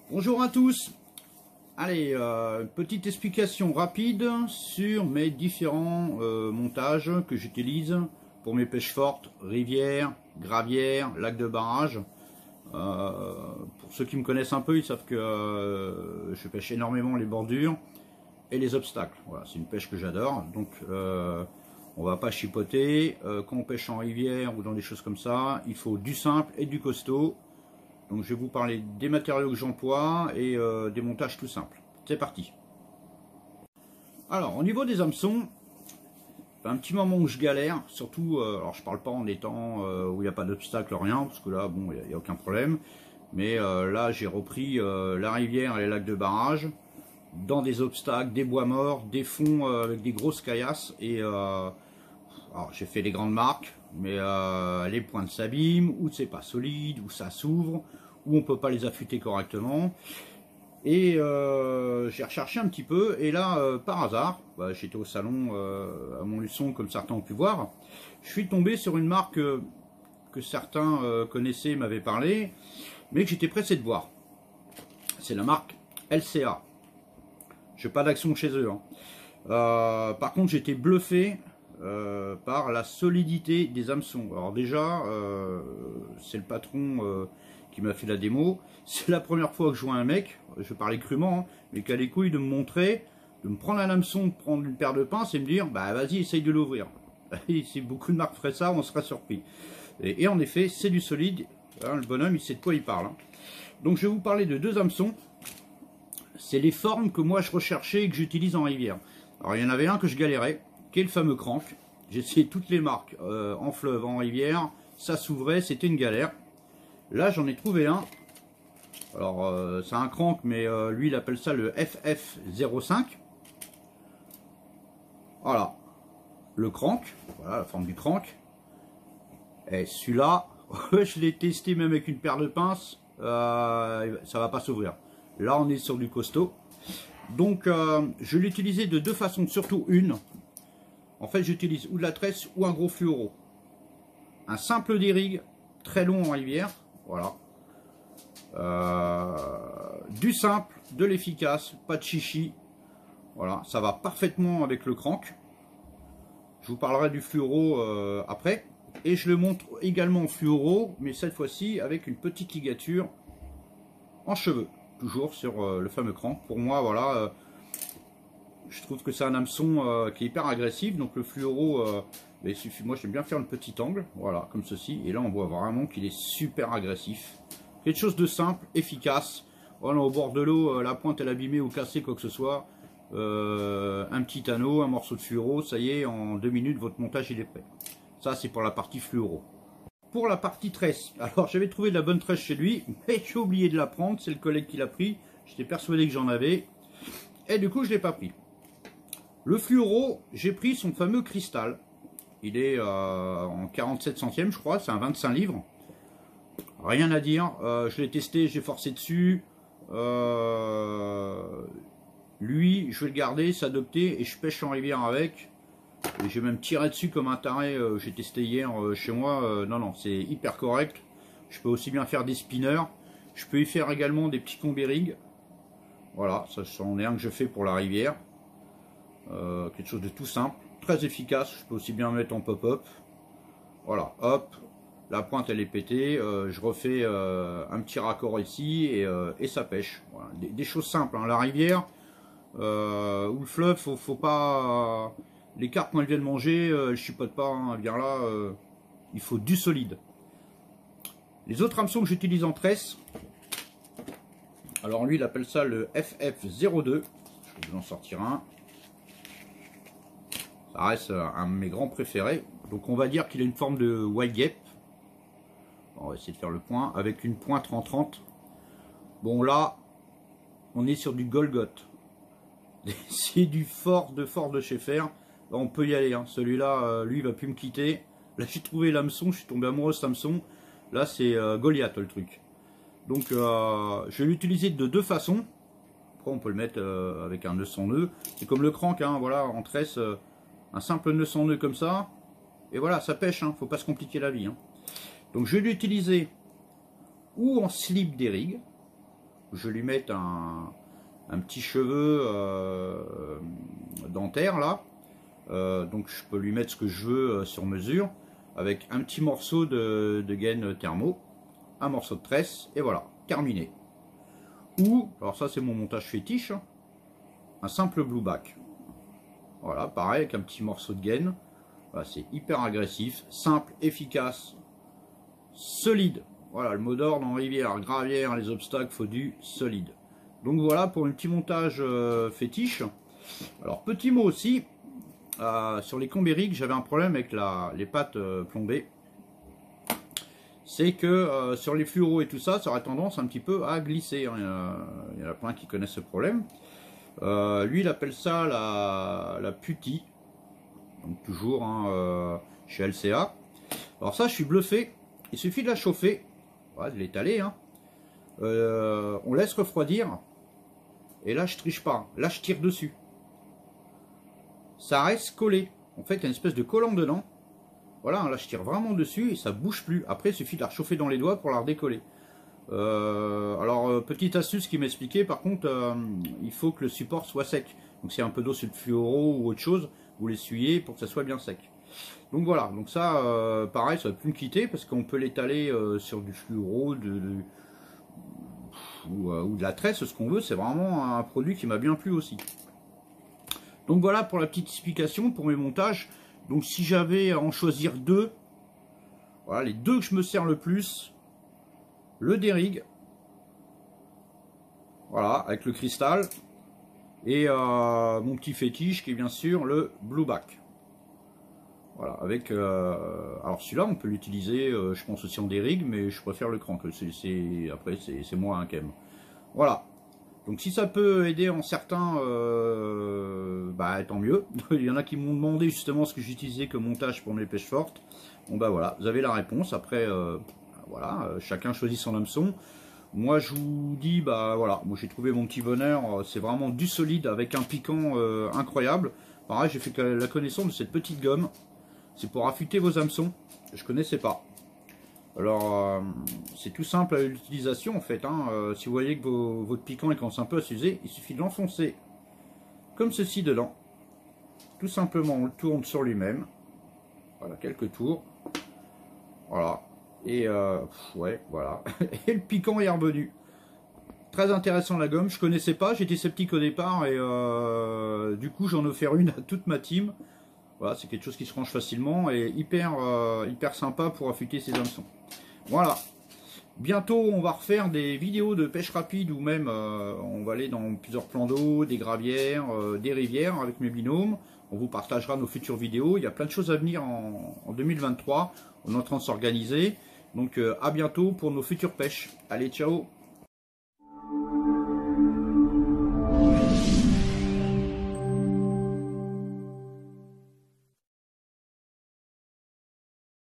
Bonjour à tous. Allez, petite explication rapide sur mes différents montages que j'utilise pour mes pêches fortes, rivières, gravières, lacs de barrage. Pour ceux qui me connaissent un peu, ils savent que je pêche énormément les bordures et les obstacles. Voilà, c'est une pêche que j'adore. Donc, on va pas chipoter. Quand on pêche en rivière ou dans des choses comme ça, il faut du simple et du costaud. Donc je vais vous parler des matériaux que j'emploie et des montages tout simples. C'est parti. Alors au niveau des hameçons, un petit moment où je galère, surtout, alors je parle pas en étant où il n'y a pas d'obstacle, rien, parce que là, bon, il n'y a aucun problème. Mais là, j'ai repris la rivière et les lacs de barrage, dans des obstacles, des bois morts, des fonds avec des grosses caillasses. Et alors j'ai fait les grandes marques, mais les pointes s'abîment, ou c'est pas solide, ou ça s'ouvre, ou on peut pas les affûter correctement. Et j'ai recherché un petit peu, et là, par hasard, j'étais au salon à Montluçon, comme certains ont pu voir, je suis tombé sur une marque que certains connaissaient, m'avaient parlé, mais que j'étais pressé de voir. C'est la marque LCA. Je n'ai pas d'action chez eux. Hein. Par contre, j'étais bluffé par la solidité des hameçons. Alors déjà, c'est le patron qui m'a fait la démo. C'est la première fois que je vois un mec, je parlais crûment, hein, mais qui a les couilles de me montrer, de me prendre un hameçon, de prendre une paire de pinces et me dire, bah vas-y, essaye de l'ouvrir. Si beaucoup de marques feraient ça, on serait surpris. Et en effet, c'est du solide. Hein, le bonhomme, il sait de quoi il parle. Hein. Donc je vais vous parler de deux hameçons. C'est les formes que moi je recherchais et que j'utilise en rivière. Alors il y en avait un que je galérais, qui est le fameux crank. J'ai essayé toutes les marques, en fleuve, en rivière, ça s'ouvrait, c'était une galère. Là j'en ai trouvé un. Alors c'est un crank, mais lui il appelle ça le FF05. Voilà, le crank, voilà la forme du crank. Et celui-là, je l'ai testé même avec une paire de pinces, ça va pas s'ouvrir. Là on est sur du costaud. Donc je l'ai utilisé de deux façons, surtout une. En fait j'utilise ou de la tresse ou un gros fluoro. Un simple dérigue, très long en rivière, voilà. Du simple, de l'efficace, pas de chichi. Voilà, ça va parfaitement avec le crank. Je vous parlerai du fluoro après. Et je le montre également en fluoro, mais cette fois-ci avec une petite ligature en cheveux. Toujours sur le fameux crank. Pour moi, voilà, je trouve que c'est un hameçon qui est hyper agressif. Donc le fluoro, il suffit. Moi, j'aime bien faire le petit angle, voilà, comme ceci. Et là, on voit vraiment qu'il est super agressif. Quelque chose de simple, efficace. Voilà, au bord de l'eau, la pointe elle est abîmée ou cassée, quoi que ce soit. Un petit anneau, un morceau de fluoro, ça y est, en 2 minutes, votre montage il est prêt. Ça, c'est pour la partie fluoro. Pour la partie tresse, alors j'avais trouvé de la bonne tresse chez lui, mais j'ai oublié de la prendre, c'est le collègue qui l'a pris. J'étais persuadé que j'en avais, et du coup je ne l'ai pas pris. Le fluoro, j'ai pris son fameux cristal. Il est en 47 centièmes, je crois, c'est un 25 livres. Rien à dire, je l'ai testé, j'ai forcé dessus. Lui, je vais le garder, s'adopter, et je pêche en rivière avec. Et j'ai même tiré dessus comme un taré, j'ai testé hier chez moi. Non, non, c'est hyper correct. Je peux aussi bien faire des spinners. Je peux y faire également des petits combérigs. Voilà, ça c'en est un que je fais pour la rivière. Quelque chose de tout simple, très efficace. Je peux aussi bien mettre en pop-up. Voilà, hop. La pointe elle est pétée, je refais un petit raccord ici et ça pêche. Voilà. Des choses simples, hein. La rivière ou le fleuve, faut pas... les carpes quand elles viennent manger, elles chipotent pas, hein. Elle vient là, il faut du solide. Les autres hameçons que j'utilise en tresse, alors lui il appelle ça le FF02, je vais vous en sortir un. Ça reste un de mes grands préférés, donc on va dire qu'il a une forme de white gap. On va essayer de faire le point avec une pointe en 30. Bon là, on est sur du Golgoth. C'est du fort de chez Fer. Là, on peut y aller. Hein. Celui-là, lui, il va plus me quitter. Là, j'ai trouvé l'hameçon. Je suis tombé amoureux de cet hameçon. Là, c'est Goliath le truc. Donc, je vais l'utiliser de deux façons. Après, on peut le mettre avec un nœud sans nœud. C'est comme le crank, hein, voilà, en tresse, un simple nœud sans nœud comme ça. Et voilà, ça pêche. Hein, faut pas se compliquer la vie. Hein. Donc je vais l'utiliser ou en slip dérigue, je lui mette un petit cheveu dentaire là. Donc je peux lui mettre ce que je veux sur mesure, avec un petit morceau de gaine thermo, un morceau de tresse, et voilà, terminé. Ou, alors ça c'est mon montage fétiche, un simple blueback. Voilà, pareil, avec un petit morceau de gaine. Voilà, c'est hyper agressif, simple, efficace, solide. Voilà, le mot d'ordre en rivière, gravière, les obstacles, faut du solide. Donc voilà pour un petit montage fétiche. Alors petit mot aussi, sur les Combériques, j'avais un problème avec les pattes plombées. C'est que sur les fluoros et tout ça, ça aurait tendance un petit peu à glisser. Hein. Il y en a plein qui connaissent ce problème. Lui, il appelle ça la putie. Donc toujours hein, chez LCA. Alors ça, je suis bluffé. Il suffit de la chauffer, voilà, de l'étaler. Hein. On laisse refroidir. Et là, je triche pas. Là, je tire dessus. Ça reste collé. En fait, il y a une espèce de collant dedans. Voilà, là, je tire vraiment dessus et ça bouge plus. Après, il suffit de la chauffer dans les doigts pour la redécoller. Alors, petite astuce qui m'expliquait, par contre, il faut que le support soit sec. Donc, c'est un peu d'eau sur le fluoro ou autre chose, vous l'essuyez pour que ça soit bien sec. Donc voilà, donc ça, pareil, ça va plus me quitter parce qu'on peut l'étaler sur du fluoro ou de la tresse, ce qu'on veut. C'est vraiment un produit qui m'a bien plu aussi. Donc voilà pour la petite explication pour mes montages. Donc si j'avais à en choisir deux, voilà les deux que je me sers le plus, le Derrig, voilà, avec le cristal, et mon petit fétiche qui est bien sûr le blueback. Voilà, avec alors celui-là on peut l'utiliser, je pense aussi en Derrig, mais je préfère le crank. Après c'est moi un kem. Voilà. Donc si ça peut aider en certains, bah tant mieux. Il y en a qui m'ont demandé justement ce que j'utilisais comme montage pour mes pêches fortes. Bon bah voilà, vous avez la réponse. Après, voilà, chacun choisit son hameçon. Moi je vous dis, bah voilà, moi j'ai trouvé mon petit bonheur. C'est vraiment du solide avec un piquant incroyable. Pareil, j'ai fait la connaissance de cette petite gomme. C'est pour affûter vos hameçons. Je connaissais pas. Alors, c'est tout simple à l'utilisation en fait. Hein. Si vous voyez que votre piquant il commence un peu à s'user, il suffit de l'enfoncer comme ceci dedans. Tout simplement, on le tourne sur lui-même. Voilà, quelques tours. Voilà. Et ouais, voilà. Et le piquant est revenu. Très intéressant la gomme. Je connaissais pas, j'étais sceptique au départ et du coup j'en ai offert une à toute ma team. Voilà, c'est quelque chose qui se range facilement et hyper sympa pour affûter ses hameçons. Voilà. Bientôt, on va refaire des vidéos de pêche rapide ou même on va aller dans plusieurs plans d'eau, des gravières, des rivières avec mes binômes. On vous partagera nos futures vidéos. Il y a plein de choses à venir en 2023. On est en train de s'organiser. Donc à bientôt pour nos futures pêches. Allez, ciao!